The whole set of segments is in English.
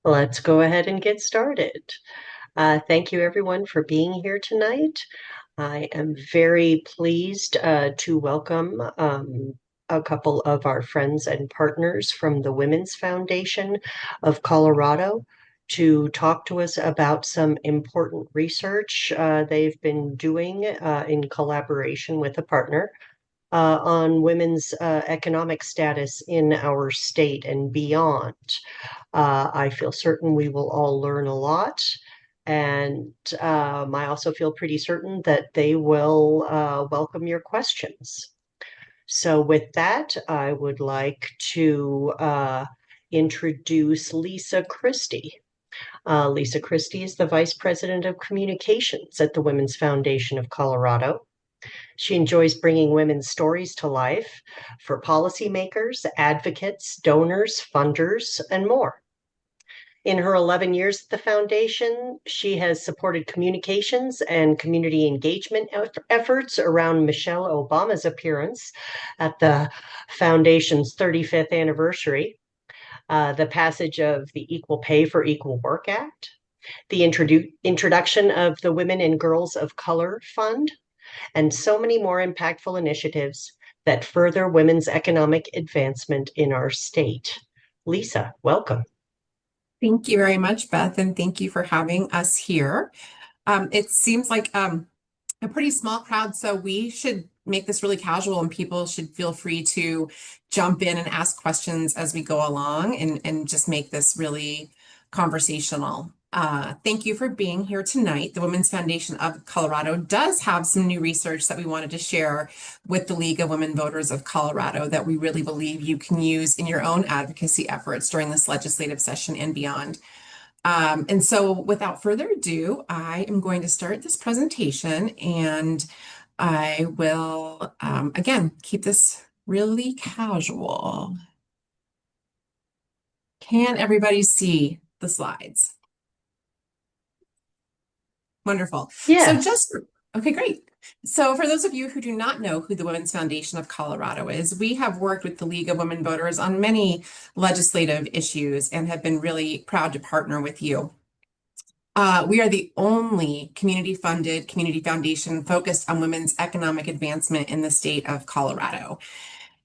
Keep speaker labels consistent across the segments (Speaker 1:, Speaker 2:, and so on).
Speaker 1: Let's go ahead and get started. Thank you, everyone, for being here tonight. I am very pleased to welcome a couple of our friends and partners from the Women's Foundation of Colorado to talk to us about some important research they've been doing in collaboration with a partner on women's economic status in our state and beyond. I feel certain we will all learn a lot. And I also feel pretty certain that they will welcome your questions. So, with that, I would like to introduce Lisa Christie. Lisa Christie is the Vice President of Communications at the Women's Foundation of Colorado. She enjoys bringing women's stories to life for policymakers, advocates, donors, funders, and more. In her 11 years at the foundation, she has supported communications and community engagement efforts around Michelle Obama's appearance at the foundation's 35th anniversary, the passage of the Equal Pay for Equal Work Act, the introduction of the Women and Girls of Color Fund, and so many more impactful initiatives that further women's economic advancement in our state. Lisa, welcome.
Speaker 2: Thank you very much, Beth, and thank you for having us here. It seems like a pretty small crowd, so we should make this really casual and people should feel free to jump in and ask questions as we go along and just make this really conversational. Thank you for being here tonight. The Women's Foundation of Colorado does have some new research that we wanted to share with the League of Women Voters of Colorado that we really believe you can use in your own advocacy efforts during this legislative session and beyond. And so without further ado, I am going to start this presentation and I will, again, keep this really casual. Can everybody see the slides? Wonderful.
Speaker 1: Yes.
Speaker 2: Okay, great. So for those of you who do not know who the Women's Foundation of Colorado is, we have worked with the League of Women Voters on many legislative issues and have been really proud to partner with you. We are the only community-funded community foundation focused on women's economic advancement in the state of Colorado.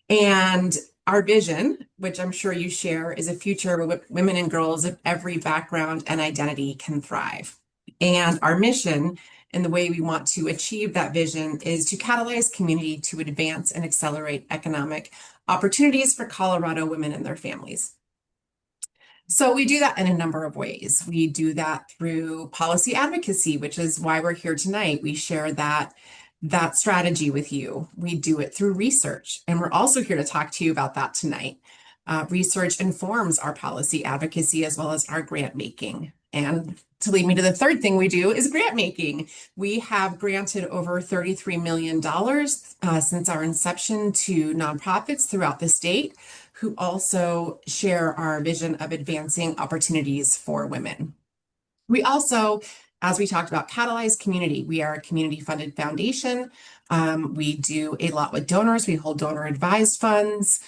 Speaker 2: And our vision, which I'm sure you share, is a future where women and girls of every background and identity can thrive. And our mission and the way we want to achieve that vision is to catalyze community to advance and accelerate economic opportunities for Colorado women and their families. So we do that in a number of ways. We do that through policy advocacy, which is why we're here tonight. We share that strategy with you. We do it through research, and we're also here to talk to you about that tonight. Research informs our policy advocacy as well as our grant making. And to lead me to the third thing we do is grant making. We have granted over $33 million since our inception to nonprofits throughout the state who also share our vision of advancing opportunities for women. We also, as we talked about, catalyze community. We are a community-funded foundation. We do a lot with donors. We hold donor-advised funds,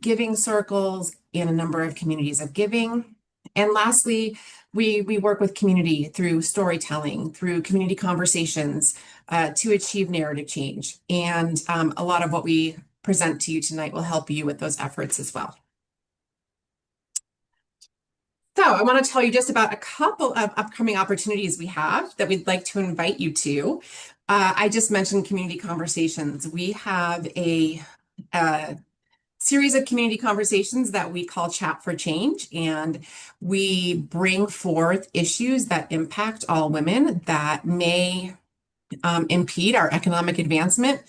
Speaker 2: giving circles, and a number of communities of giving. And lastly, we work with community through storytelling, through community conversations to achieve narrative change. And a lot of what we present to you tonight will help you with those efforts as well. So I want to tell you just about a couple of upcoming opportunities we have that we'd like to invite you to. I just mentioned community conversations. We have a series of community conversations that we call Chat for Change, and we bring forth issues that impact all women that may impede our economic advancement.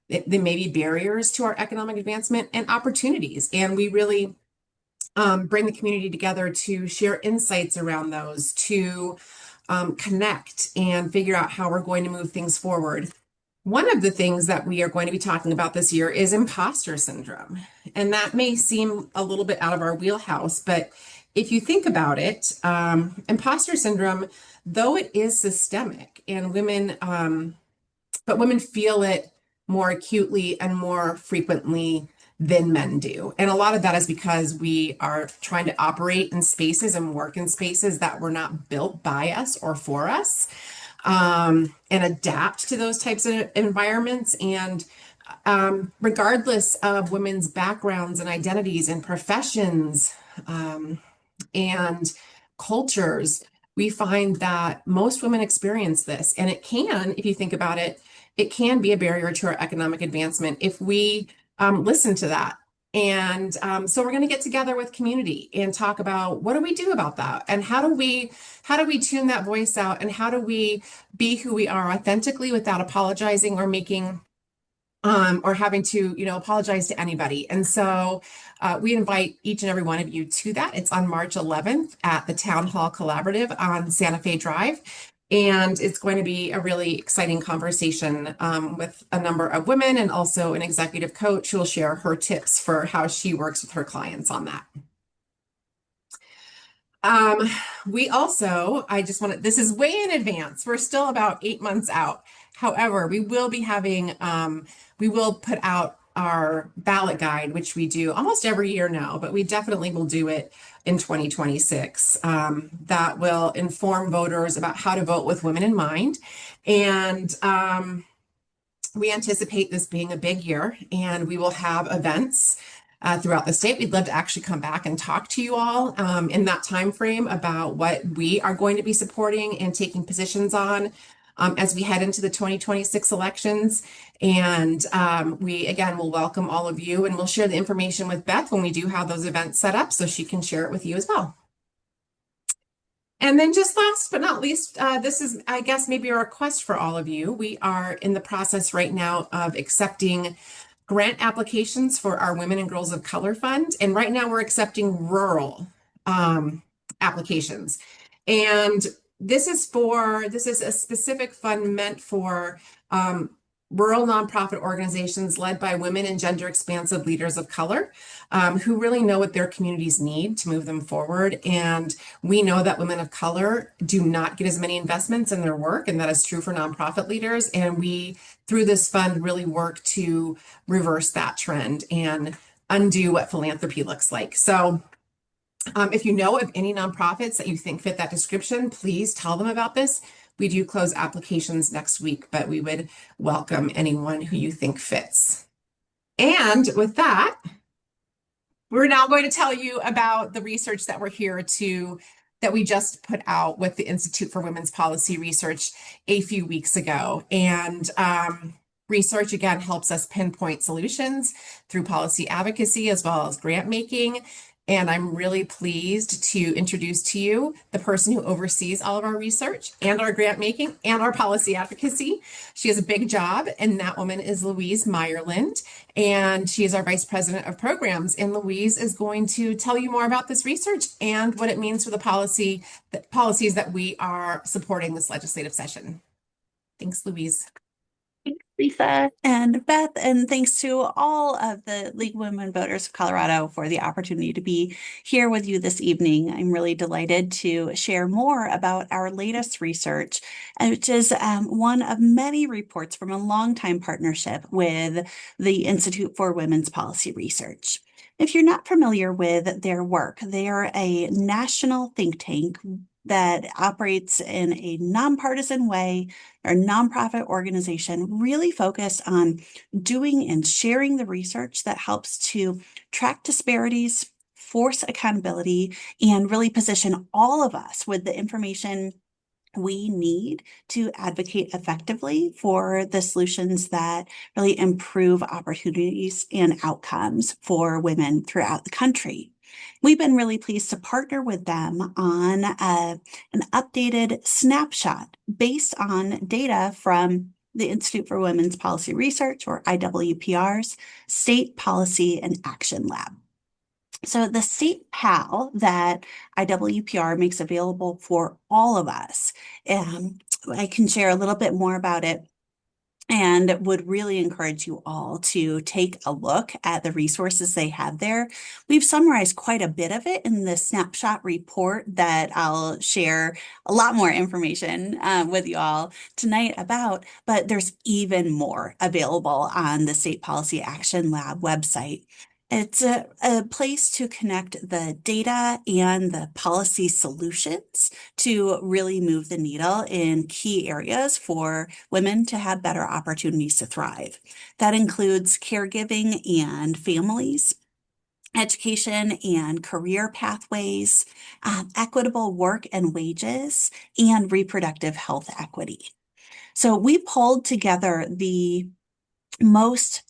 Speaker 2: There may be barriers to our economic advancement and opportunities, and we really bring the community together to share insights around those, to connect and figure out how we're going to move things forward. One of the things that we are going to be talking about this year is imposter syndrome. And that may seem a little bit out of our wheelhouse, but if you think about it, imposter syndrome, though it is systemic and women feel it more acutely and more frequently than men do. And a lot of that is because we are trying to operate in spaces and work in spaces that were not built by us or for us, and adapt to those types of environments. And regardless of women's backgrounds and identities and professions, and cultures, we find that most women experience this. And it can, if you think about it, it can be a barrier to our economic advancement if we listen to that. And so we're going to get together with community and talk about what do we do about that, and how do we tune that voice out, and how do we be who we are authentically without apologizing or making or having to, apologize to anybody. And so we invite each and every one of you to that. It's on March 11th at the Town Hall Collaborative on Santa Fe Drive. And it's going to be a really exciting conversation with a number of women, and also an executive coach who will share her tips for how she works with her clients on that. We also, I just want to, this is way in advance. We're still about 8 months out. However, we will be having, we will put out our ballot guide, which we do almost every year now, but we definitely will do it in 2026. That will inform voters about how to vote with women in mind. And we anticipate this being a big year, and we will have events throughout the state. We'd love to actually come back and talk to you all in that time frame about what we are going to be supporting and taking positions on as we head into the 2026 elections. And we, again, will welcome all of you, and we'll share the information with Beth when we do have those events set up, so she can share it with you as well. And then just last but not least, this is, I guess, maybe a request for all of you. We are in the process right now of accepting grant applications for our Women and Girls of Color Fund. And right now we're accepting rural applications. And this is a specific fund meant for rural nonprofit organizations led by women and gender expansive leaders of color who really know what their communities need to move them forward. And we know that women of color do not get as many investments in their work, and that is true for nonprofit leaders. And we, through this fund, really work to reverse that trend and undo what philanthropy looks like. So if you know of any nonprofits that you think fit that description, please tell them about this. We do close applications next week, but we would welcome anyone who you think fits. And with that, we're now going to tell you about the research that that we just put out with the Institute for Women's Policy Research a few weeks ago. And research, again, helps us pinpoint solutions through policy advocacy as well as grant making. And I'm really pleased to introduce to you the person who oversees all of our research and our grant making and our policy advocacy. She has a big job, and that woman is Louise Myrland, and she is our Vice President of Programs. And Louise is going to tell you more about this research and what it means for the policies that we are supporting this legislative session. Thanks, Louise.
Speaker 3: Lisa and Beth, and thanks to all of the League of Women Voters of Colorado for the opportunity to be here with you this evening. I'm really delighted to share more about our latest research, which is one of many reports from a longtime partnership with the Institute for Women's Policy Research. If you're not familiar with their work, they are a national think tank that operates in a nonpartisan way, or nonprofit organization really focused on doing and sharing the research that helps to track disparities, force accountability, and really position all of us with the information we need to advocate effectively for the solutions that really improve opportunities and outcomes for women throughout the country. We've been really pleased to partner with them on an updated snapshot based on data from the Institute for Women's Policy Research, or IWPR's State Policy and Action Lab. So the state PAL that IWPR makes available for all of us, I can share a little bit more about it, and would really encourage you all to take a look at the resources they have there. We've summarized quite a bit of it in the snapshot report that I'll share a lot more information with you all tonight about, but there's even more available on the State Policy Action Lab website. It's a place to connect the data and the policy solutions to really move the needle in key areas for women to have better opportunities to thrive. That includes caregiving and families, education and career pathways, equitable work and wages, and reproductive health equity. So we pulled together the most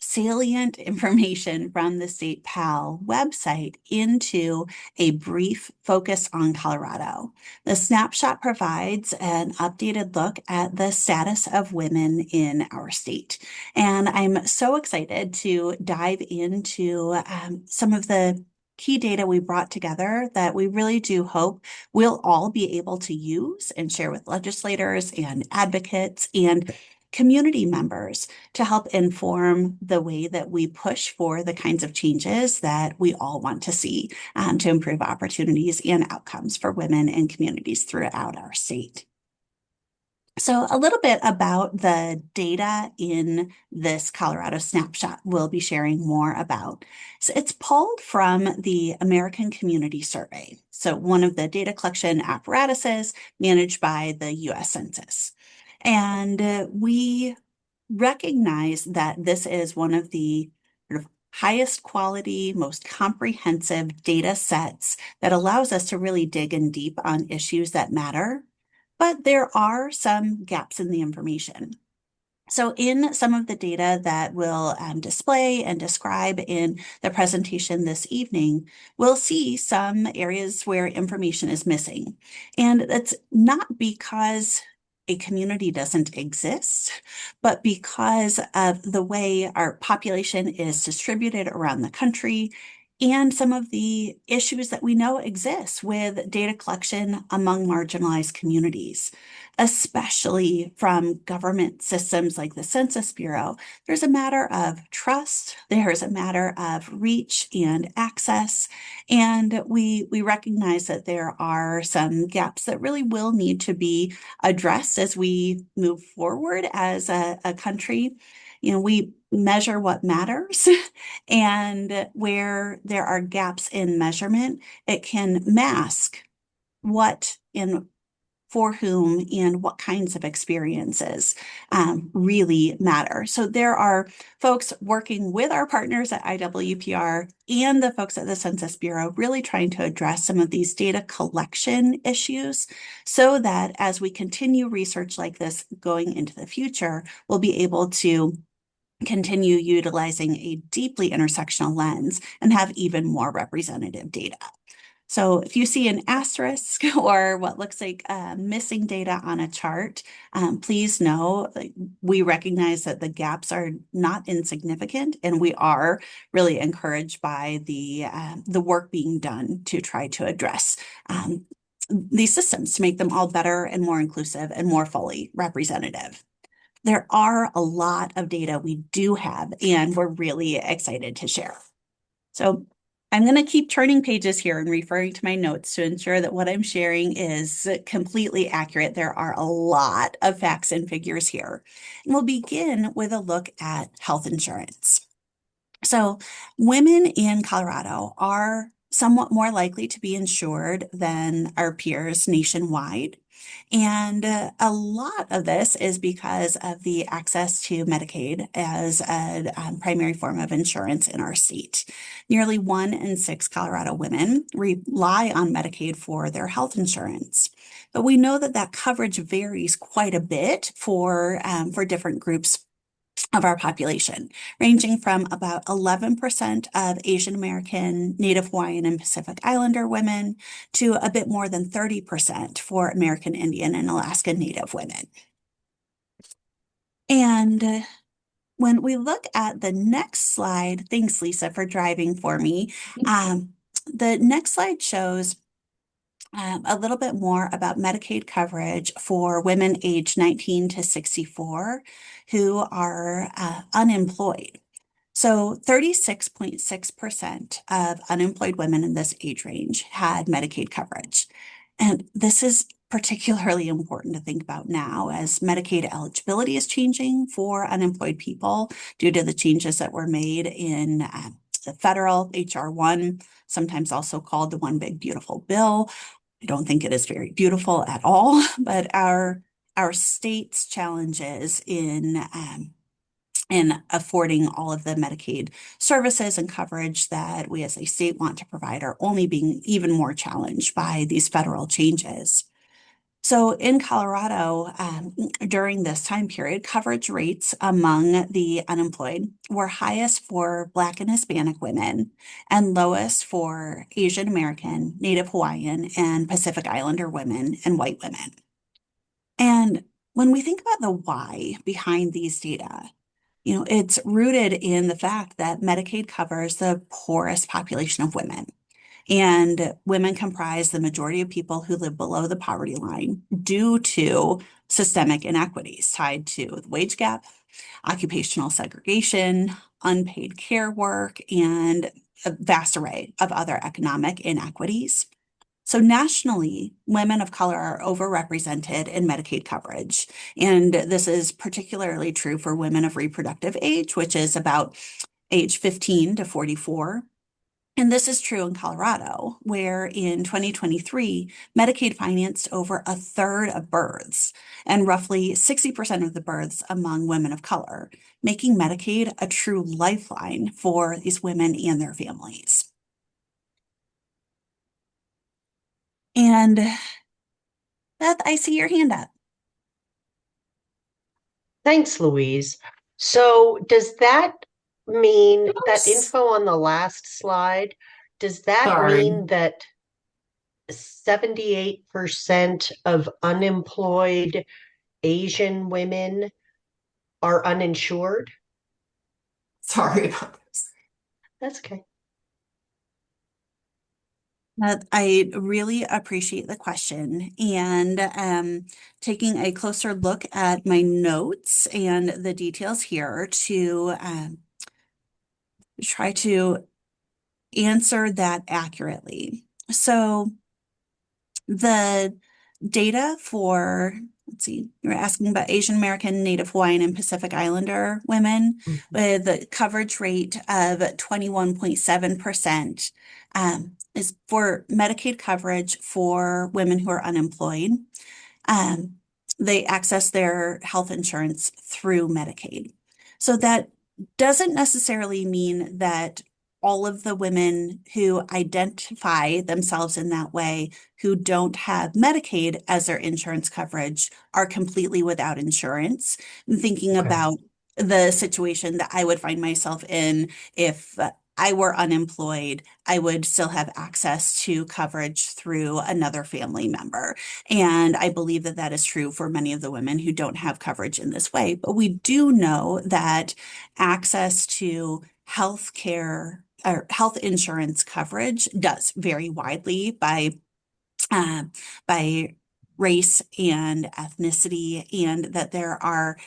Speaker 3: salient information from the State PAL website into a brief focus on Colorado. The snapshot provides an updated look at the status of women in our state. And I'm so excited to dive into some of the key data we brought together that we really do hope we'll all be able to use and share with legislators and advocates and community members to help inform the way that we push for the kinds of changes that we all want to see to improve opportunities and outcomes for women and communities throughout our state. So a little bit about the data in this Colorado snapshot we'll be sharing more about. So it's pulled from the American Community Survey, so one of the data collection apparatuses managed by the U.S. Census. And we recognize that this is one of the sort of highest quality, most comprehensive data sets that allows us to really dig in deep on issues that matter. But there are some gaps in the information. So in some of the data that we'll display and describe in the presentation this evening, we'll see some areas where information is missing. And that's not because a community doesn't exist, but because of the way our population is distributed around the country and some of the issues that we know exist with data collection among marginalized communities, especially from government systems like the Census Bureau. There's a matter of trust, there's a matter of reach and access, and we recognize that there are some gaps that really will need to be addressed as we move forward as a country. You know, we measure what matters, and where there are gaps in measurement, it can mask what and for whom and what kinds of experiences really matter. So there are folks working with our partners at IWPR and the folks at the Census Bureau really trying to address some of these data collection issues so that as we continue research like this going into the future, we'll be able to continue utilizing a deeply intersectional lens and have even more representative data. So if you see an asterisk or what looks like missing data on a chart, please know we recognize that the gaps are not insignificant, and we are really encouraged by the work being done to try to address these systems to make them all better and more inclusive and more fully representative. There are a lot of data we do have, and we're really excited to share. So I'm going to keep turning pages here and referring to my notes to ensure that what I'm sharing is completely accurate. There are a lot of facts and figures here. And we'll begin with a look at health insurance. So women in Colorado are somewhat more likely to be insured than our peers nationwide. And a lot of this is because of the access to Medicaid as a primary form of insurance in our state. Nearly 1 in 6 Colorado women rely on Medicaid for their health insurance. But we know that that coverage varies quite a bit for different groups of our population, ranging from about 11% of Asian American, Native Hawaiian, and Pacific Islander women to a bit more than 30% for American Indian and Alaska Native women. And when we look at the next slide, thanks Lisa for driving for me. The next slide shows a little bit more about Medicaid coverage for women aged 19 to 64 who are unemployed. So 36.6% of unemployed women in this age range had Medicaid coverage. And this is particularly important to think about now as Medicaid eligibility is changing for unemployed people due to the changes that were made in the federal HR1, sometimes also called the One Big Beautiful Bill. I don't think it is very beautiful at all, but our state's challenges in affording all of the Medicaid services and coverage that we as a state want to provide are only being even more challenged by these federal changes. So in Colorado, during this time period, coverage rates among the unemployed were highest for Black and Hispanic women and lowest for Asian American, Native Hawaiian, and Pacific Islander women and white women. And when we think about the why behind these data, it's rooted in the fact that Medicaid covers the poorest population of women. And women comprise the majority of people who live below the poverty line due to systemic inequities tied to the wage gap, occupational segregation, unpaid care work, and a vast array of other economic inequities. So nationally, women of color are overrepresented in Medicaid coverage. And this is particularly true for women of reproductive age, which is about age 15 to 44. And this is true in Colorado, where in 2023, Medicaid financed over a third of births and roughly 60% of the births among women of color, making Medicaid a true lifeline for these women and their families. And Beth, I see your hand up.
Speaker 1: Thanks, Louise. So does that mean that
Speaker 2: Oops.
Speaker 1: info on the last slide, does that
Speaker 2: Sorry.
Speaker 1: mean that 78% of unemployed Asian women are uninsured?
Speaker 2: Sorry about this.
Speaker 1: That's okay.
Speaker 3: I really appreciate the question and taking a closer look at my notes and the details here to try to answer that accurately. So the data for, let's see, you're asking about Asian American, Native Hawaiian, and Pacific Islander women with a coverage rate of 21.7%, is for Medicaid coverage for women who are unemployed. Um, they access their health insurance through Medicaid. So that doesn't necessarily mean that all of the women who identify themselves in that way who don't have Medicaid as their insurance coverage are completely without insurance. I'm thinking
Speaker 1: Okay.
Speaker 3: about the situation that I would find myself in if I were unemployed, I would still have access to coverage through another family member. And I believe that that is true for many of the women who don't have coverage in this way. But we do know that access to health care or health insurance coverage does vary widely uh, by race and ethnicity, and that there are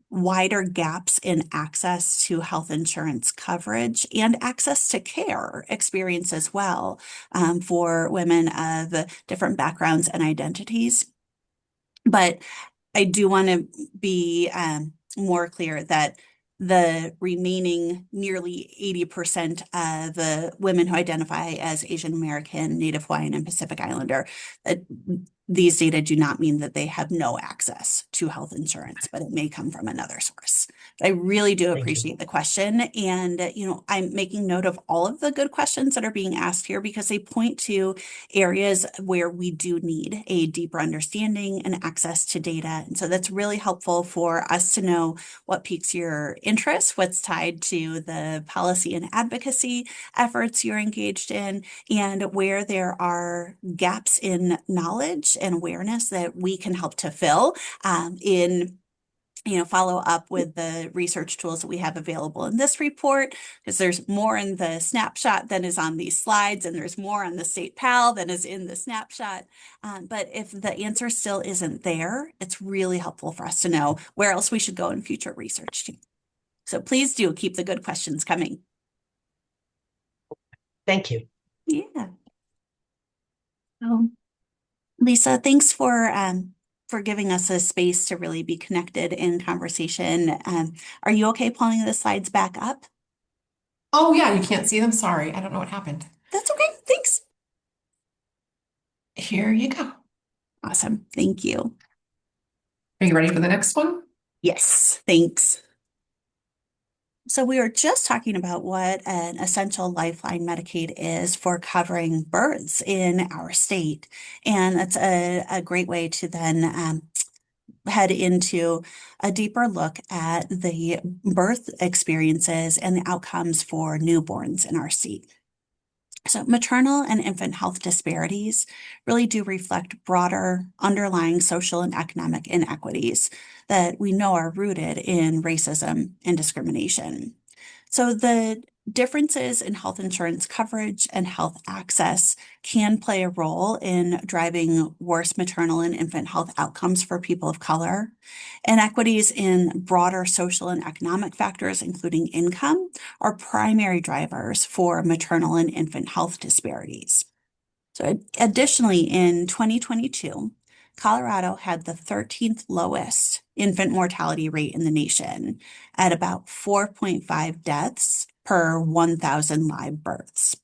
Speaker 3: wider gaps in access to health insurance coverage and access to care experience as well, for women of different backgrounds and identities. But I do want to be more clear that the remaining nearly 80% of women who identify as Asian American, Native Hawaiian, and Pacific Islander, these data do not mean that they have no access to health insurance, but it may come from another source. I really do
Speaker 1: Thank you.
Speaker 3: appreciate the question. And, I'm making note of all of the good questions that are being asked here because they point to areas where we do need a deeper understanding and access to data. And so that's really helpful for us to know what piques your interest, what's tied to the policy and advocacy efforts you're engaged in, and where there are gaps in knowledge and awareness that we can help to fill in follow up with the research tools that we have available in this report, because there's more in the snapshot than is on these slides, and there's more on the state PAL than is in the snapshot. But if the answer still isn't there, it's really helpful for us to know where else we should go in future research too. So please do keep the good questions coming.
Speaker 1: Thank you.
Speaker 3: Yeah. Lisa, thanks for giving us a space to really be connected in conversation. Are you okay pulling the slides back up?
Speaker 2: Oh yeah, you can't see them. Sorry, I don't know what happened.
Speaker 3: That's okay. Thanks.
Speaker 2: Here you go.
Speaker 3: Awesome. Thank you.
Speaker 2: Are you ready for the next one?
Speaker 3: Yes, thanks. So we were just talking about what an essential lifeline Medicaid is for covering births in our state. And that's a great way to then head into a deeper look at the birth experiences and the outcomes for newborns in our state. So, maternal and infant health disparities really do reflect broader underlying social and economic inequities that we know are rooted in racism and discrimination. So, the differences in health insurance coverage and health access can play a role in driving worse maternal and infant health outcomes for people of color. Inequities in broader social and economic factors, including income, are primary drivers for maternal and infant health disparities. So, additionally, in 2022, Colorado had the 13th lowest infant mortality rate in the nation at about 4.5 deaths per 1,000 live births.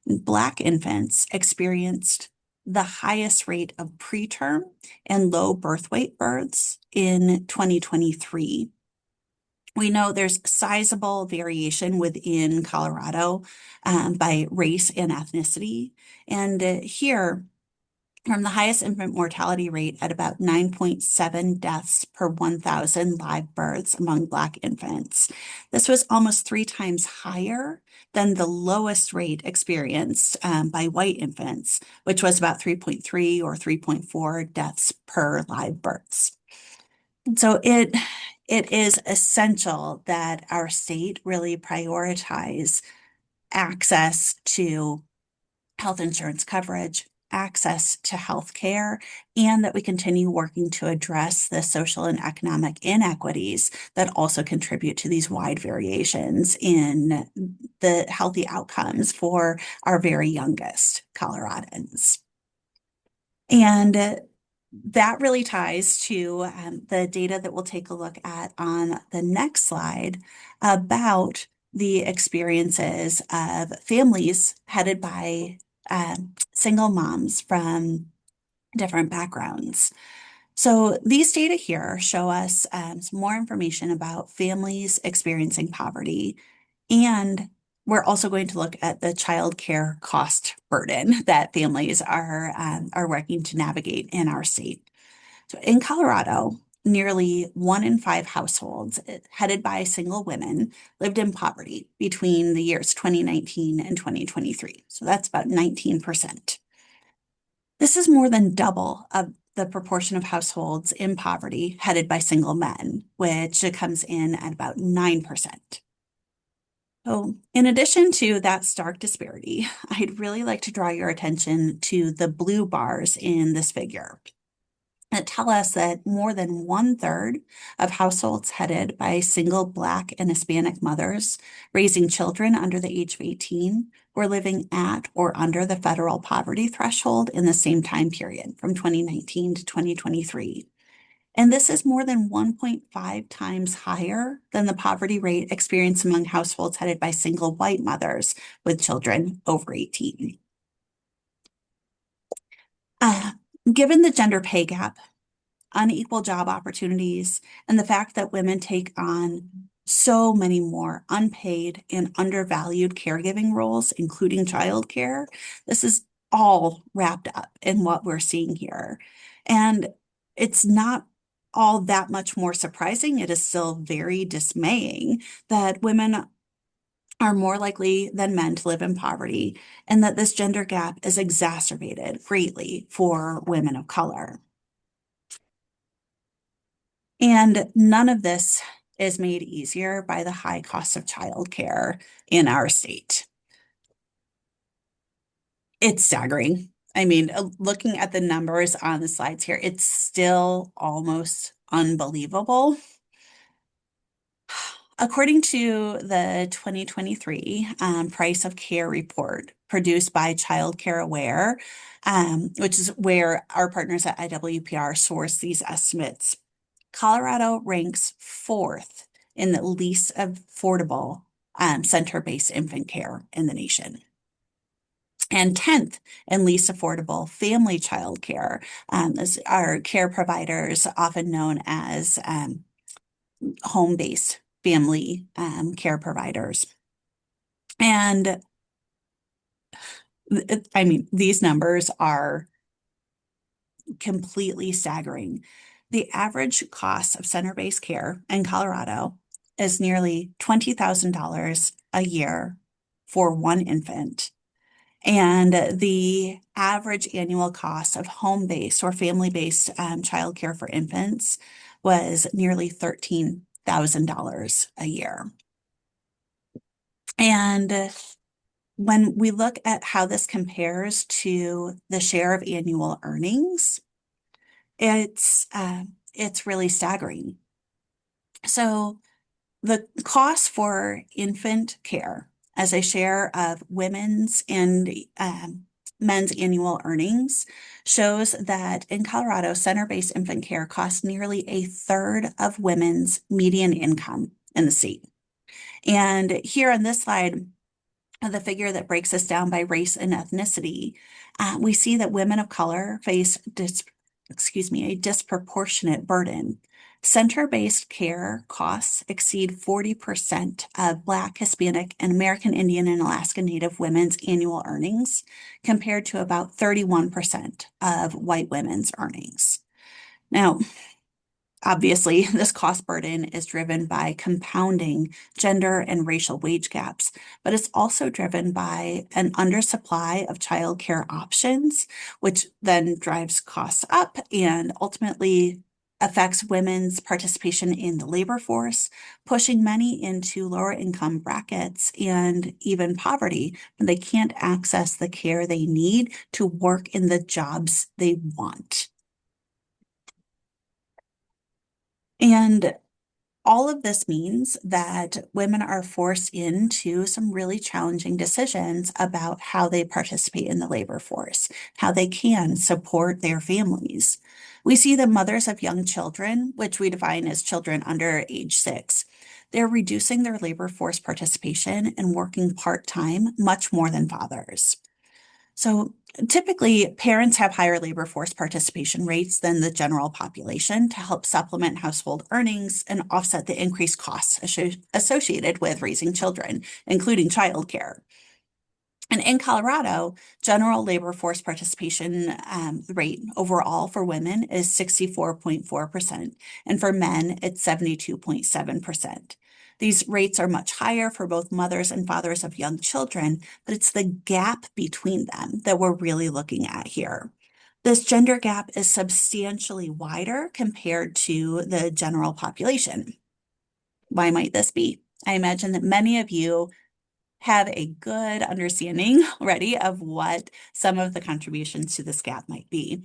Speaker 3: Black infants experienced the highest rate of preterm and low birth weight births in 2023. We know there's sizable variation within Colorado by race and ethnicity. And here, from the highest infant mortality rate at about 9.7 deaths per 1,000 live births among Black infants. This was almost 3 times higher than the lowest rate experienced by white infants, which was about 3.3 or 3.4 deaths per live births. So it is essential that our state really prioritize access to health insurance coverage, access to health care, and that we continue working to address the social and economic inequities that also contribute to these wide variations in the healthy outcomes for our very youngest Coloradans. And that really ties to the data that we'll take a look at on the next slide about the experiences of families headed by single moms from different backgrounds. So these data here show us some more information about families experiencing poverty, and we're also going to look at the child care cost burden that families are working to navigate in our state. So in Colorado, nearly 1 in 5 households headed by single women lived in poverty between the years 2019 and 2023. So that's about 19%. This is more than double of the proportion of households in poverty headed by single men, which comes in at about 9%. So, in addition to that stark disparity, I'd really like to draw your attention to the blue bars in this figure that tell us that more than 1/3 of households headed by single Black and Hispanic mothers raising children under the age of 18 were living at or under the federal poverty threshold in the same time period from 2019 to 2023. And this is more than 1.5 times higher than the poverty rate experienced among households headed by single white mothers with children over 18. Uh, Given the gender pay gap, unequal job opportunities, and the fact that women take on so many more unpaid and undervalued caregiving roles, including childcare, this is all wrapped up in what we're seeing here. And it's not all that much more surprising. It is still very dismaying that women are more likely than men to live in poverty, and that this gender gap is exacerbated greatly for women of color. And none of this is made easier by the high cost of childcare in our state. It's staggering. I mean, looking at the numbers on the slides here, it's still almost unbelievable. According to the 2023 Price of Care report produced by Child Care Aware, which is where our partners at IWPR source these estimates, Colorado ranks 4th in the least affordable center-based infant care in the nation. And 10th and least affordable family child care are care providers, often known as home-based family care providers. And I mean, these numbers are completely staggering. The average cost of center-based care in Colorado is nearly $20,000 a year for one infant. And the average annual cost of home-based or family-based childcare for infants was nearly $13,000 a year. And when we look at how this compares to the share of annual earnings, it's really staggering. So the cost for infant care as a share of women's and men's annual earnings shows that in Colorado, center-based infant care costs nearly a third of women's median income in the state. And here on this slide, the figure that breaks this down by race and ethnicity, we see that women of color face a disproportionate burden. Center-based care costs exceed 40% of Black, Hispanic, and American Indian and Alaska Native women's annual earnings, compared to about 31% of white women's earnings. Now, obviously, this cost burden is driven by compounding gender and racial wage gaps, but it's also driven by an undersupply of childcare options, which then drives costs up and ultimately affects women's participation in the labor force, pushing many into lower income brackets and even poverty when they can't access the care they need to work in the jobs they want. And all of this means that women are forced into some really challenging decisions about how they participate in the labor force, how they can support their families. We see that mothers of young children, which we define as children under age 6, they're reducing their labor force participation and working part-time much more than fathers. So typically, parents have higher labor force participation rates than the general population to help supplement household earnings and offset the increased costs associated with raising children, including childcare. And in Colorado, general labor force participation rate overall for women is 64.4%, and for men, it's 72.7%. These rates are much higher for both mothers and fathers of young children, but it's the gap between them that we're really looking at here. This gender gap is substantially wider compared to the general population. Why might this be? I imagine that many of you have a good understanding already of what some of the contributions to this gap might be.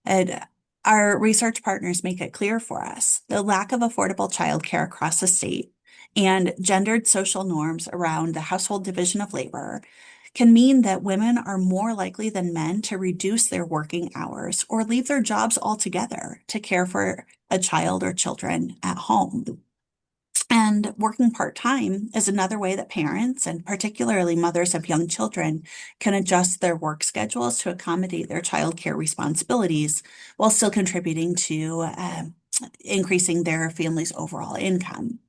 Speaker 3: And our research partners make it clear for us the lack of affordable childcare across the state and gendered social norms around the household division of labor can mean that women are more likely than men to reduce their working hours or leave their jobs altogether to care for a child or children at home. And working part-time is another way that parents, and particularly mothers of young children, can adjust their work schedules to accommodate their childcare responsibilities while still contributing to increasing their family's overall income.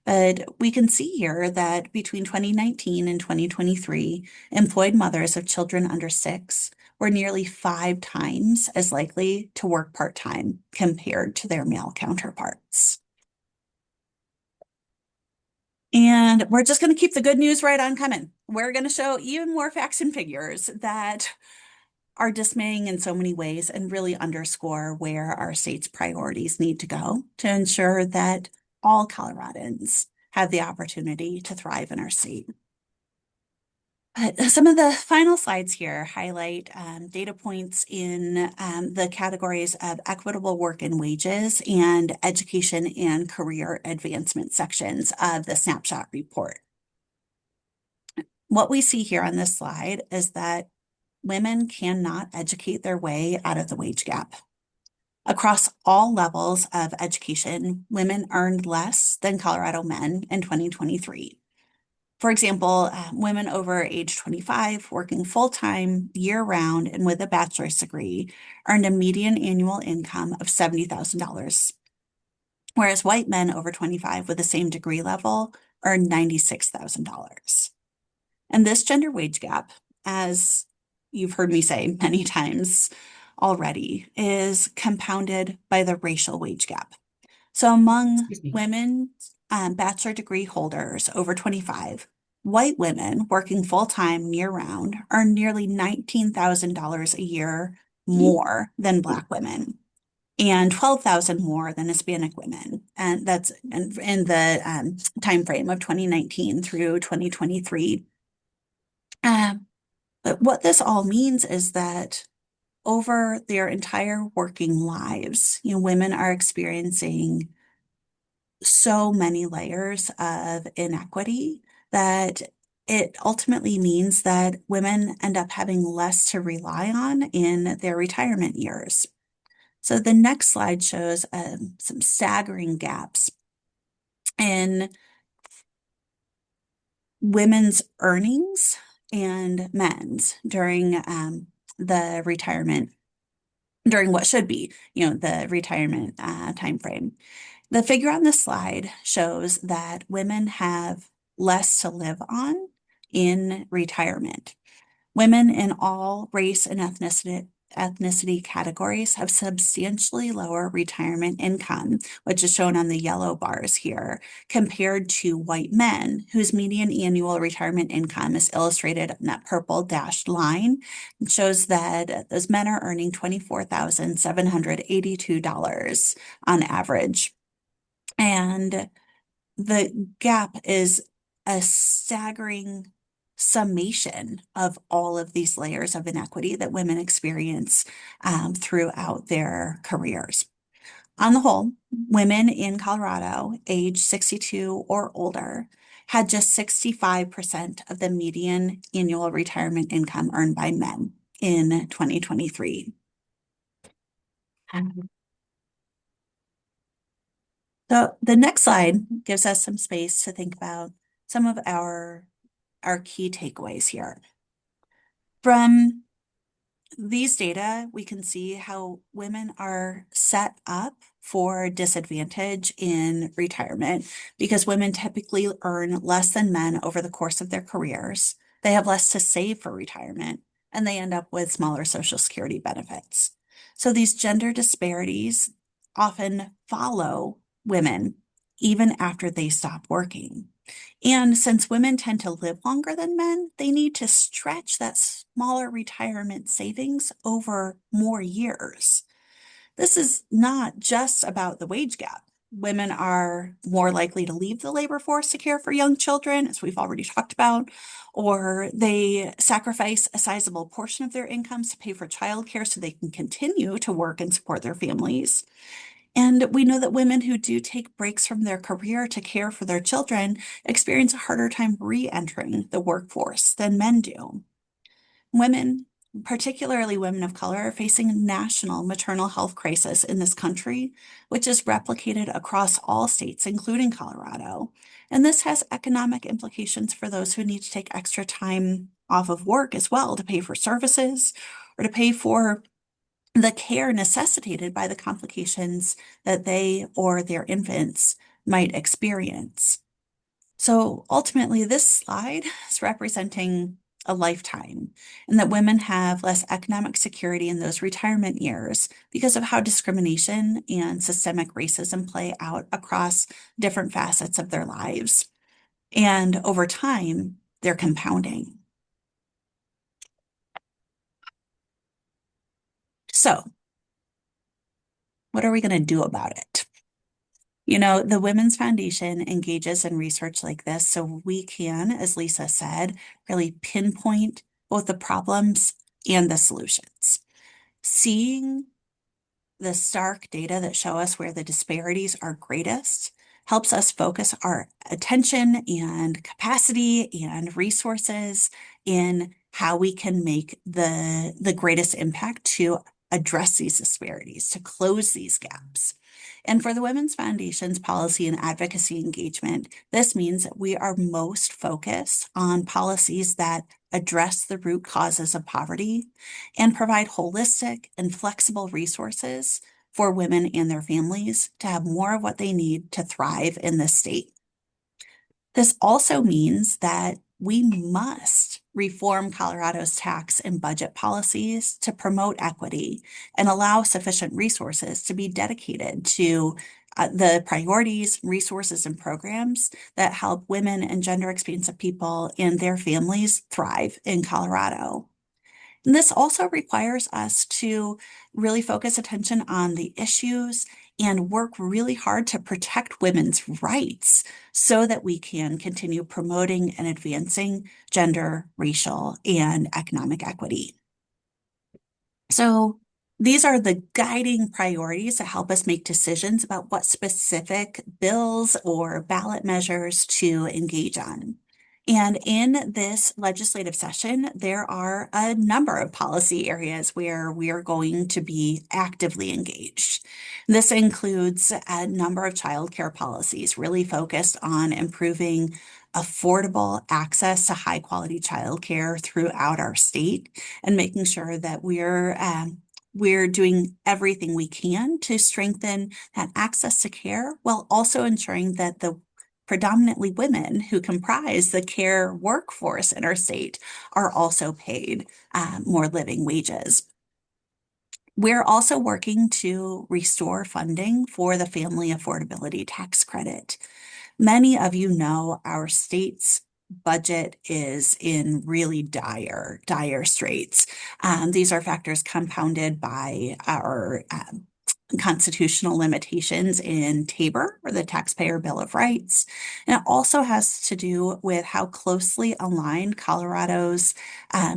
Speaker 3: But we can see here that between 2019 and 2023, employed mothers of children under 6 were nearly 5 times as likely to work part-time compared to their male counterparts. And we're just going to keep the good news right on coming. We're going to show even more facts and figures that are dismaying in so many ways and really underscore where our state's priorities need to go to ensure that all Coloradans have the opportunity to thrive in our state. But some of the final slides here highlight data points in the categories of equitable work and wages and education and career advancement sections of the Snapshot report. What we see here on this slide is that women cannot educate their way out of the wage gap. Across all levels of education, women earned less than Colorado men in 2023. For example, women over age 25 working full-time year-round and with a bachelor's degree earned a median annual income of $70,000, whereas white men over 25 with the same degree level earned $96,000. And this gender wage gap, as you've heard me say many times already, is compounded by the racial wage gap. So among
Speaker 2: Excuse me.
Speaker 3: women, bachelor degree holders over 25, white women working full-time year-round earn nearly $19,000 a year more than Black women and 12,000 more than Hispanic women. And that's in the time frame of 2019 through 2023. But what this all means is that over their entire working lives, women are experiencing so many layers of inequity that it ultimately means that women end up having less to rely on in their retirement years. So the next slide shows some staggering gaps in women's earnings and men's during the retirement, during what should be, the retirement time frame. The figure on this slide shows that women have less to live on in retirement. Women in all race and ethnicity categories have substantially lower retirement income, which is shown on the yellow bars here, compared to white men, whose median annual retirement income is illustrated in that purple dashed line. It shows that those men are earning $24,782 on average. And the gap is a staggering summation of all of these layers of inequity that women experience throughout their careers. On the whole, women in Colorado, age 62 or older, had just 65% of the median annual retirement income earned by men in 2023. So the next slide gives us some space to think about some of our key takeaways here. From these data, we can see how women are set up for disadvantage in retirement because women typically earn less than men over the course of their careers. They have less to save for retirement, and they end up with smaller Social Security benefits. So these gender disparities often follow women even after they stop working. And since women tend to live longer than men, they need to stretch that smaller retirement savings over more years. This is not just about the wage gap. Women are more likely to leave the labor force to care for young children, as we've already talked about, or they sacrifice a sizable portion of their incomes to pay for childcare so they can continue to work and support their families. And we know that women who do take breaks from their career to care for their children experience a harder time re-entering the workforce than men do. Women, particularly women of color, are facing a national maternal health crisis in this country, which is replicated across all states, including Colorado. And this has economic implications for those who need to take extra time off of work as well to pay for services or to pay for the care necessitated by the complications that they or their infants might experience. So ultimately, this slide is representing a lifetime, and that women have less economic security in those retirement years because of how discrimination and systemic racism play out across different facets of their lives. And over time, they're compounding. So, what are we going to do about it? The Women's Foundation engages in research like this so we can, as Lisa said, really pinpoint both the problems and the solutions. Seeing the stark data that show us where the disparities are greatest helps us focus our attention and capacity and resources in how we can make the greatest impact to address these disparities, to close these gaps. And for the Women's Foundation's policy and advocacy engagement, this means that we are most focused on policies that address the root causes of poverty and provide holistic and flexible resources for women and their families to have more of what they need to thrive in this state. This also means that we must reform Colorado's tax and budget policies to promote equity and allow sufficient resources to be dedicated to the priorities, resources, and programs that help women and gender expansive people and their families thrive in Colorado. And this also requires us to really focus attention on the issues and work really hard to protect women's rights so that we can continue promoting and advancing gender, racial, and economic equity. So these are the guiding priorities that help us make decisions about what specific bills or ballot measures to engage on. And in this legislative session, there are a number of policy areas where we are going to be actively engaged. This includes a number of childcare policies really focused on improving affordable access to high quality childcare throughout our state and making sure that we're doing everything we can to strengthen that access to care while also ensuring that the predominantly women who comprise the care workforce in our state are also paid more living wages. We're also working to restore funding for the Family Affordability Tax Credit. Many of you know our state's budget is in really dire straits. These are factors compounded by our constitutional limitations in TABOR, or the Taxpayer Bill of Rights. And it also has to do with how closely aligned Colorado's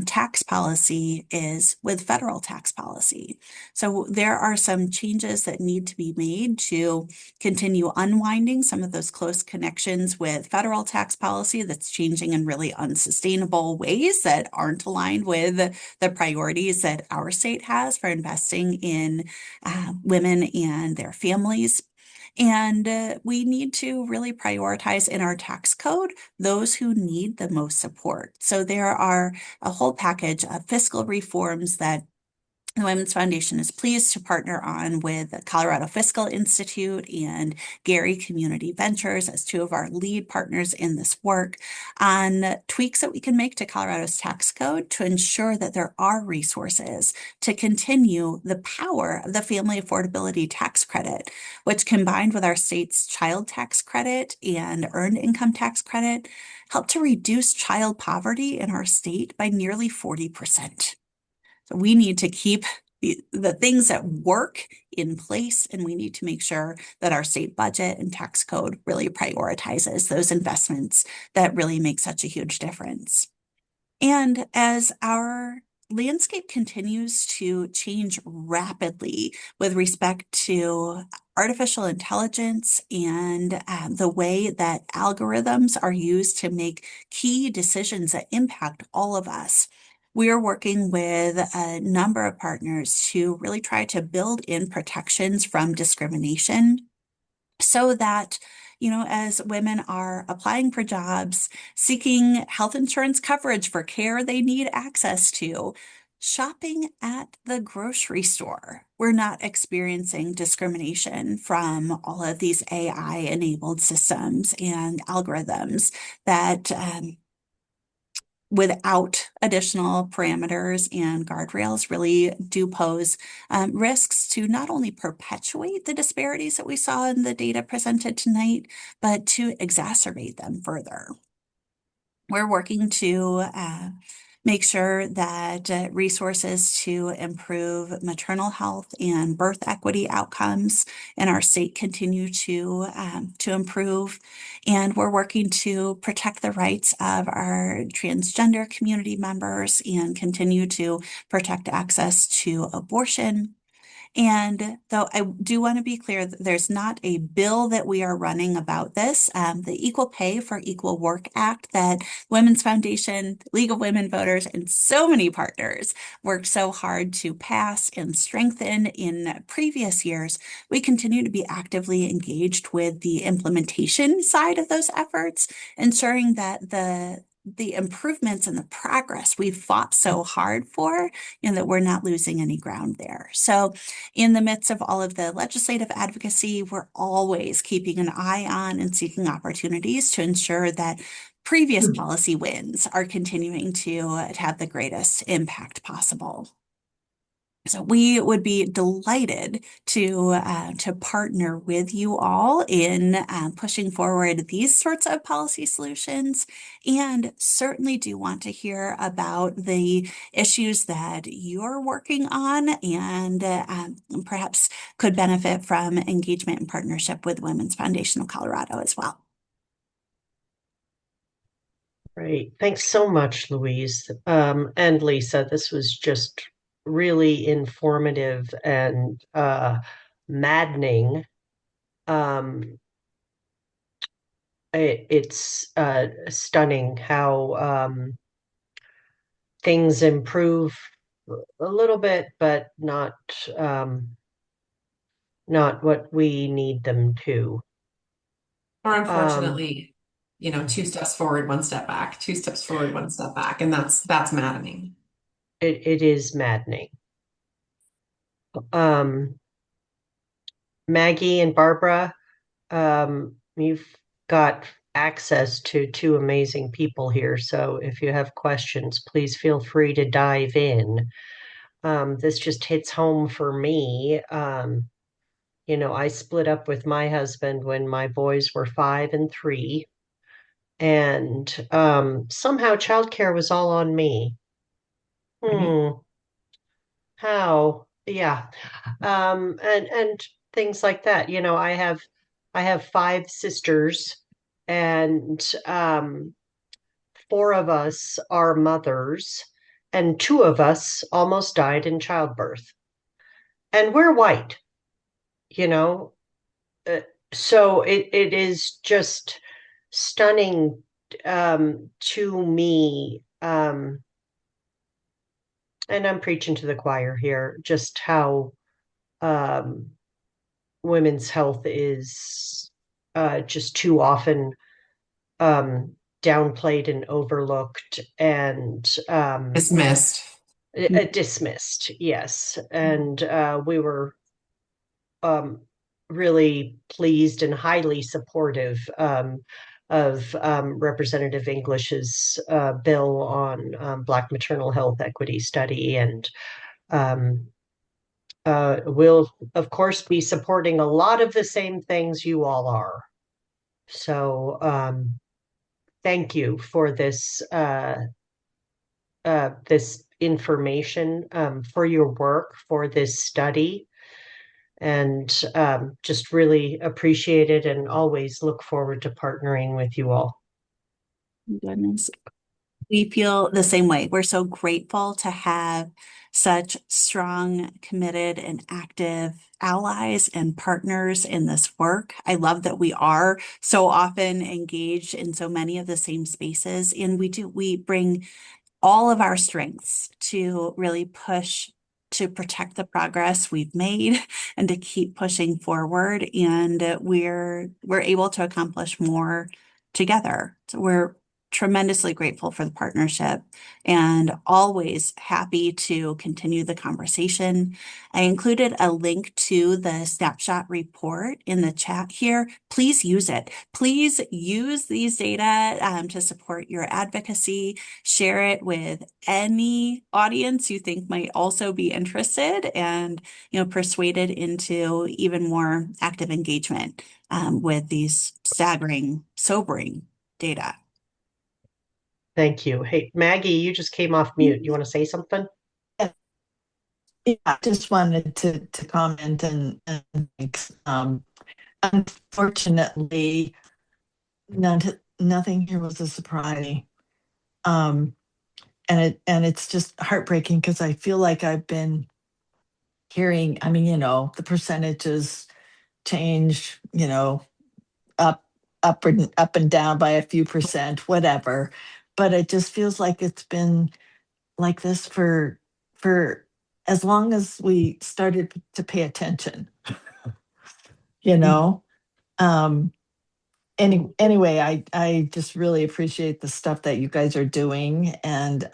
Speaker 3: tax policy is with federal tax policy. So there are some changes that need to be made to continue unwinding some of those close connections with federal tax policy that's changing in really unsustainable ways that aren't aligned with the priorities that our state has for investing in women and their families. And we need to really prioritize in our tax code those who need the most support. So there are a whole package of fiscal reforms that the Women's Foundation is pleased to partner on with the Colorado Fiscal Institute and Gary Community Ventures as two of our lead partners in this work on tweaks that we can make to Colorado's tax code to ensure that there are resources to continue the power of the Family Affordability Tax Credit, which combined with our state's child tax credit and earned income tax credit, help to reduce child poverty in our state by nearly 40%. So we need to keep the things that work in place, and we need to make sure that our state budget and tax code really prioritizes those investments that really make such a huge difference. And as our landscape continues to change rapidly with respect to artificial intelligence and the way that algorithms are used to make key decisions that impact all of us, we are working with a number of partners to really try to build in protections from discrimination so that, as women are applying for jobs, seeking health insurance coverage for care they need access to, shopping at the grocery store, we're not experiencing discrimination from all of these AI-enabled systems and algorithms that without additional parameters and guardrails really do pose risks to not only perpetuate the disparities that we saw in the data presented tonight, but to exacerbate them further. We're working to make sure that resources to improve maternal health and birth equity outcomes in our state continue to improve. And we're working to protect the rights of our transgender community members and continue to protect access to abortion. And though I do want to be clear that there's not a bill that we are running about this, the Equal Pay for Equal Work Act that Women's Foundation, League of Women Voters, and so many partners worked so hard to pass and strengthen in previous years, we continue to be actively engaged with the implementation side of those efforts, ensuring that the improvements and the progress we've fought so hard for, and that we're not losing any ground there. So in the midst of all of the legislative advocacy, we're always keeping an eye on and seeking opportunities to ensure that previous policy wins are continuing to have the greatest impact possible. So we would be delighted to partner with you all in pushing forward these sorts of policy solutions, and certainly do want to hear about the issues that you're working on and perhaps could benefit from engagement and partnership with Women's Foundation of Colorado as well.
Speaker 1: Great. Thanks so much, Louise. And Lisa, this was just really informative and maddening. Um, it's stunning how things improve a little bit, but um, not what we need them to.
Speaker 2: Or
Speaker 1: Um,
Speaker 2: unfortunately, two steps forward, one step back, two steps forward, one step back, and that's maddening.
Speaker 1: it is maddening. Um, Maggie and Barbara, you've got access to two amazing people here. So if you have questions, please feel free to dive in. This just hits home for me. I split up with my husband when my boys were 5 and 3, and somehow childcare was all on me.
Speaker 2: Right?
Speaker 1: Hmm, how? Yeah. And things like that. I have 5 sisters, and 4 of us are mothers, and 2 of us almost died in childbirth. And we're white, you know. Uh, so it is just stunning to me. And I'm preaching to the choir here, just how um, women's health is just too often um, downplayed and overlooked and
Speaker 2: Dismissed.
Speaker 1: dismissed. Yes. And we were um, really pleased and highly supportive of Representative English's bill on Black maternal health equity study. And um, we'll, of course, be supporting a lot of the same things you all are. So thank you for this information, for your work, for this study, and just really appreciate it and always look forward to partnering with you all.
Speaker 3: Goodness. We feel the same way. We're so grateful to have such strong, committed, and active allies and partners in this work. I love that we are so often engaged in so many of the same spaces, and we bring all of our strengths to really push to protect the progress we've made and to keep pushing forward. And we're able to accomplish more together. So we're tremendously grateful for the partnership and always happy to continue the conversation. I included a link to the snapshot report in the chat here. Please use it. Please use these data to support your advocacy. Share it with any audience you think might also be interested and persuaded into even more active engagement with these staggering, sobering data.
Speaker 1: Thank you. Hey, Maggie, you just came off mute. You want to say something?
Speaker 4: Yeah, I just wanted to comment and thanks. Unfortunately, nothing here was a surprise. And it's just heartbreaking because I feel like I've been hearing, I mean, the percentages change, up, up and down by a few percent, whatever. But it just feels like it's been like this for as long as we started to pay attention, you know. Um, anyway, I just really appreciate the stuff that you guys are doing, and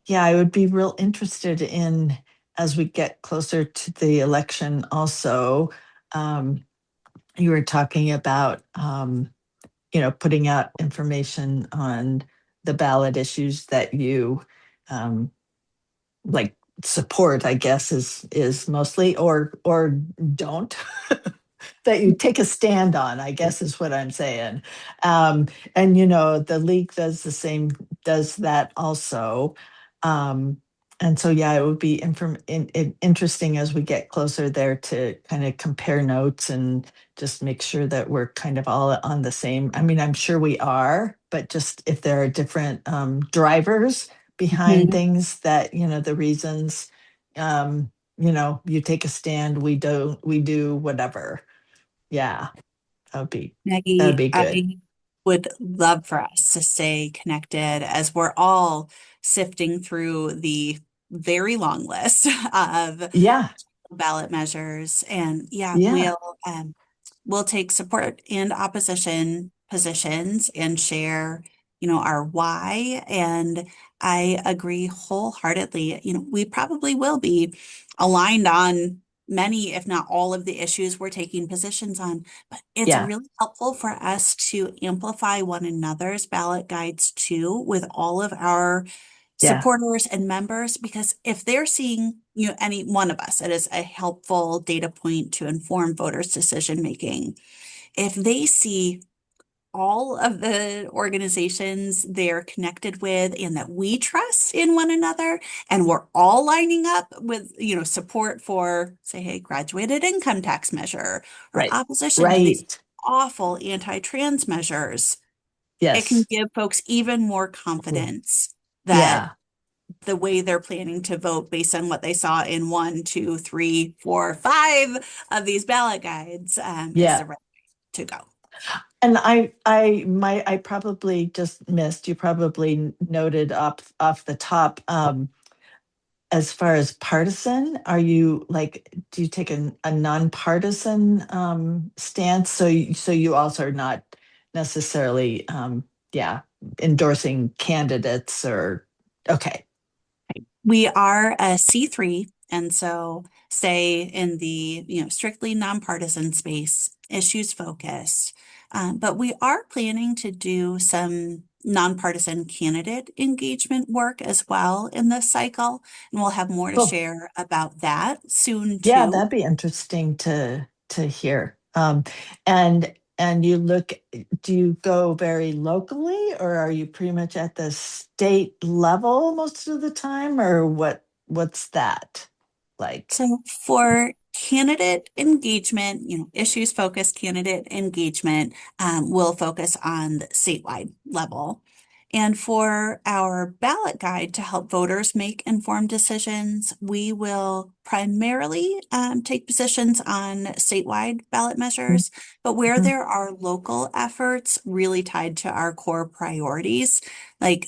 Speaker 4: yeah, I would be real interested in, as we get closer to the election. Also, you were talking about putting out information on the ballot issues that you um, like support, I guess, is mostly, or don't, that you take a stand on, I guess is what I'm saying. And the league does that also. Um, and so yeah, it would be interesting as we get closer there to kind of compare notes and just make sure that we're kind of all on the same. I mean, I'm sure we are, but just if there are different drivers behind
Speaker 3: Mhm.
Speaker 4: things, that the reasons, you take a stand, we do whatever. Yeah, that would
Speaker 3: Maggie,
Speaker 4: be good.
Speaker 3: I would love for us to stay connected as we're all sifting through the very long list of
Speaker 4: Yeah,
Speaker 3: ballot measures. And yeah,
Speaker 4: yeah,
Speaker 3: we'll take support and opposition positions and share, our why. And I agree wholeheartedly. We probably will be aligned on many, if not all of the issues we're taking positions on, but it's
Speaker 4: yeah,
Speaker 3: really helpful for us to amplify one another's ballot guides too with all of our
Speaker 4: yeah,
Speaker 3: supporters and members, because if they're seeing any one of us, it is a helpful data point to inform voters decision making. If they see all of the organizations they're connected with and that we trust in one another, and we're all lining up with support for, say, hey, graduated income tax measure, or
Speaker 4: right,
Speaker 3: opposition to these
Speaker 4: right.
Speaker 3: awful anti-trans measures, it can
Speaker 4: Yes.
Speaker 3: give folks even more
Speaker 4: Yeah,
Speaker 3: confidence that
Speaker 4: yeah,
Speaker 3: the way they're planning to vote based on what they saw in one, two, three, four, five of these ballot guides is
Speaker 4: yeah.
Speaker 3: the right way to go.
Speaker 4: And I probably just missed, you probably noted up off the top, as far as partisan, are you like, do you take a nonpartisan stance? So you also are not necessarily, yeah, endorsing candidates or, okay,
Speaker 3: We are a C3, and so stay in the strictly nonpartisan space, issues focused. But we are planning to do some nonpartisan candidate engagement work as well in this cycle, and we'll have more to
Speaker 4: cool.
Speaker 3: share about that soon
Speaker 4: Yeah,
Speaker 3: too.
Speaker 4: that'd be interesting to hear. And you look, do you go very locally, or are you pretty much at the state level most of the time, or what's that like?
Speaker 3: So for candidate engagement, issues focused candidate engagement, we'll focus on the statewide level. And for our ballot guide to help voters make informed decisions, we will primarily take positions on statewide ballot measures, but where
Speaker 4: Mhm.
Speaker 3: there are local efforts really tied to our core priorities, like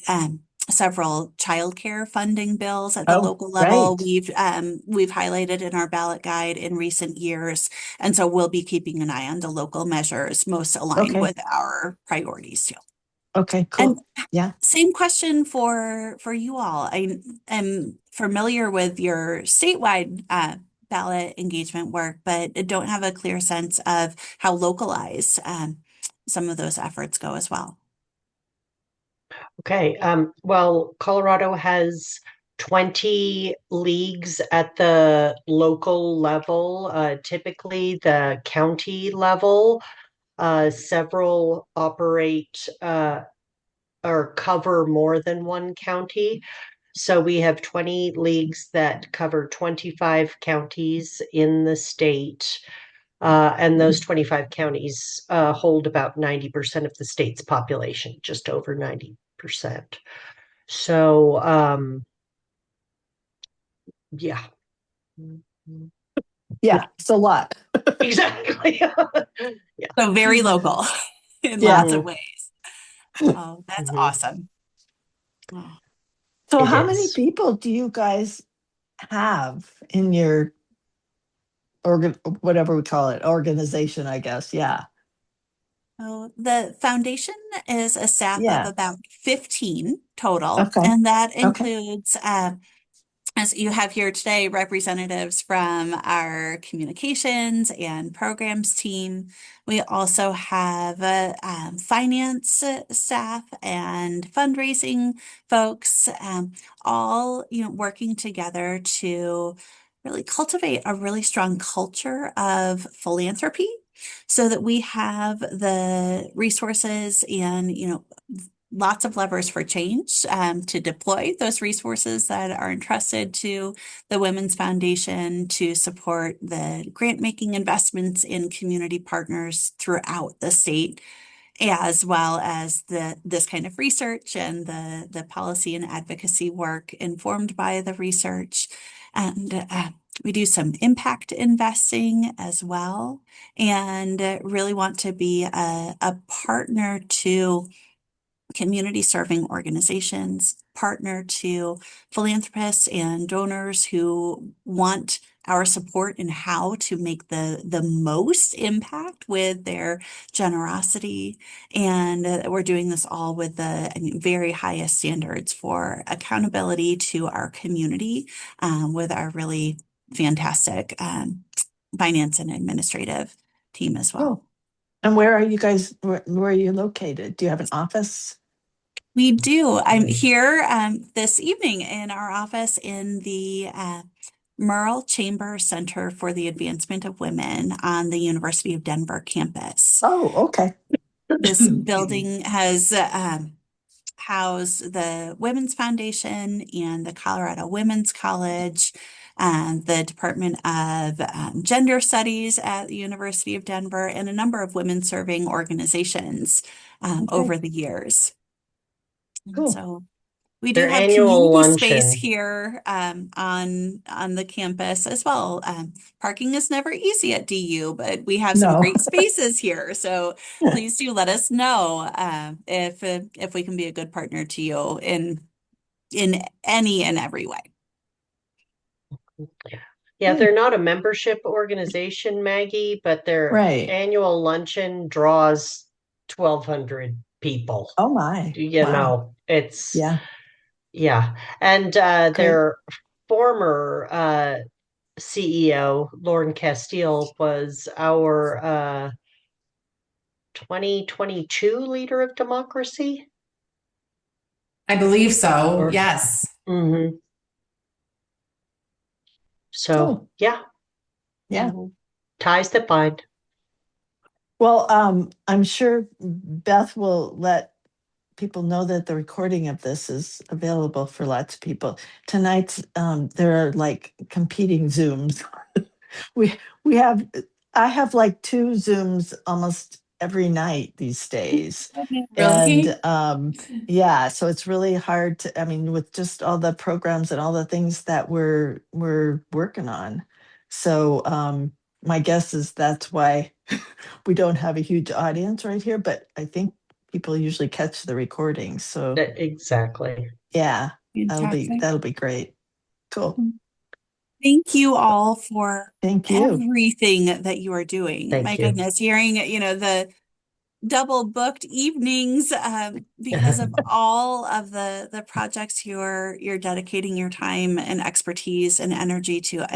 Speaker 3: several childcare funding bills at the
Speaker 4: Oh,
Speaker 3: local level
Speaker 4: right.
Speaker 3: we've highlighted in our ballot guide in recent years. And so we'll be keeping an eye on the local measures most aligned
Speaker 4: Okay.
Speaker 3: with our priorities too.
Speaker 4: Okay,
Speaker 3: And
Speaker 4: cool. Yeah.
Speaker 3: same question for you all. I am familiar with your statewide ballot engagement work, but don't have a clear sense of how localized some of those efforts go as well.
Speaker 1: Okay. Well, Colorado has 20 leagues at the local level, typically the county level. Several operate or cover more than one county. So we have 20 leagues that cover 25 counties in the state. And those 25 counties hold about 90% of the state's population, just over 90%. So, yeah. Mhm.
Speaker 4: Yeah, it's a lot.
Speaker 1: Exactly. Yeah.
Speaker 3: So very local in
Speaker 4: Yeah.
Speaker 3: lots of
Speaker 1: Mhm.
Speaker 3: ways. Oh, that's
Speaker 1: Mhm.
Speaker 3: awesome. Oh.
Speaker 4: So
Speaker 1: It
Speaker 4: how many
Speaker 1: is.
Speaker 4: people do you guys have in your whatever we call it, organization, I guess? Yeah.
Speaker 3: So the foundation is a staff of
Speaker 4: Yeah.
Speaker 3: about 15 total,
Speaker 4: Okay.
Speaker 3: and that
Speaker 4: Okay.
Speaker 3: includes as you have here today, representatives from our communications and programs team. We also have finance staff and fundraising folks, all working together to really cultivate a really strong culture of philanthropy, so that we have the resources and lots of levers for change to deploy those resources that are entrusted to the Women's Foundation to support the grant making investments in community partners throughout the state, as well as this kind of research and the policy and advocacy work informed by the research. And we do some impact investing as well, and really want to be a partner to community serving organizations, partner to philanthropists and donors who want our support in how to make the most impact with their generosity. And we're doing this all with the very highest standards for accountability to our community, with our really fantastic finance and administrative team as well.
Speaker 4: Cool. And where are you guys? Where are you located? Do you have an office?
Speaker 3: We do. I'm here this evening in our office in the Murrell Chamber Center for the Advancement of Women on the University of Denver campus.
Speaker 4: Oh, okay.
Speaker 3: This building has housed the Women's Foundation and the Colorado Women's College, the Department of Gender Studies at the University of Denver, and a number of women serving organizations
Speaker 4: Okay.
Speaker 3: over the years. And
Speaker 4: Cool.
Speaker 3: so we do
Speaker 1: Their
Speaker 3: have
Speaker 1: annual
Speaker 3: community space
Speaker 1: luncheon.
Speaker 3: here on the campus as well. Parking is never easy at DU, but we have some
Speaker 4: No.
Speaker 3: great spaces here. So please do let us know if we can be a good partner to you in any and every way.
Speaker 1: Yeah,
Speaker 4: Good.
Speaker 1: they're not a membership organization, Maggie, but their
Speaker 4: Right.
Speaker 1: annual luncheon draws 1,200 people.
Speaker 4: Oh my.
Speaker 1: You
Speaker 4: Wow.
Speaker 1: know, it's,
Speaker 4: Yeah.
Speaker 1: yeah. And
Speaker 4: Great.
Speaker 1: their former CEO, Lauren Castile, was our 2022 leader of democracy.
Speaker 2: I believe so.
Speaker 1: Or,
Speaker 2: Yes.
Speaker 1: mhm. So,
Speaker 4: Cool.
Speaker 1: yeah,
Speaker 4: Yeah.
Speaker 1: ties that bind.
Speaker 4: Well, I'm sure Beth will let people know that the recording of this is available for lots of people. Tonight's there are like competing Zooms. we we have I have like two Zooms almost every night these days.
Speaker 2: Really?
Speaker 4: And yeah, so it's really hard to, I mean, with just all the programs and all the things that we're working on. So my guess is that's why we don't have a huge audience right here, but I think people usually catch the recordings. So
Speaker 1: Exactly.
Speaker 4: yeah,
Speaker 3: Fantastic.
Speaker 4: that'll be great. Cool.
Speaker 3: Thank you all for
Speaker 4: Thank you.
Speaker 3: everything that you are doing. My
Speaker 1: Thank you.
Speaker 3: goodness, hearing, the double booked evenings because of all of the projects you're dedicating your time and expertise and energy to.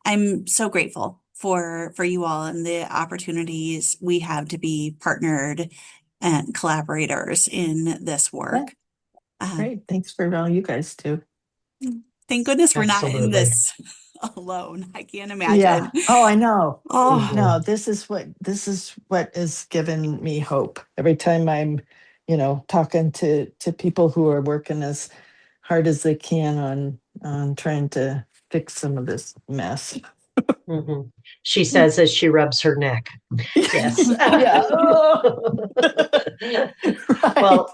Speaker 3: I'm so grateful for you all and the opportunities we have to be partnered and collaborators in this
Speaker 4: Yeah,
Speaker 3: work.
Speaker 4: great. Thanks for all you guys do.
Speaker 3: Thank goodness we're not in
Speaker 1: Absolutely.
Speaker 3: this alone. I can't
Speaker 4: Yeah.
Speaker 3: imagine.
Speaker 4: Oh, I know.
Speaker 3: Oh,
Speaker 4: No, this is what is giving me hope. Every time I'm, talking to people who are working as hard as they can on trying to fix some of this mess.
Speaker 1: Mhm. She says as she rubs her neck. Yes.
Speaker 4: Yeah. Right.
Speaker 1: Well,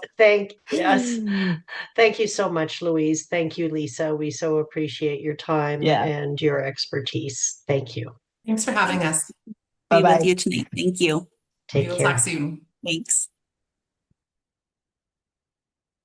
Speaker 1: yes. Thank you so much, Louise. Thank you, Lisa. We so appreciate your time
Speaker 4: Yeah.
Speaker 1: and your expertise. Thank you.
Speaker 2: Thanks for having us.
Speaker 3: Be with
Speaker 4: Bye-bye.
Speaker 3: you tonight. Thank you.
Speaker 2: We
Speaker 1: Take
Speaker 2: will talk
Speaker 1: care.
Speaker 2: soon.
Speaker 3: Thanks.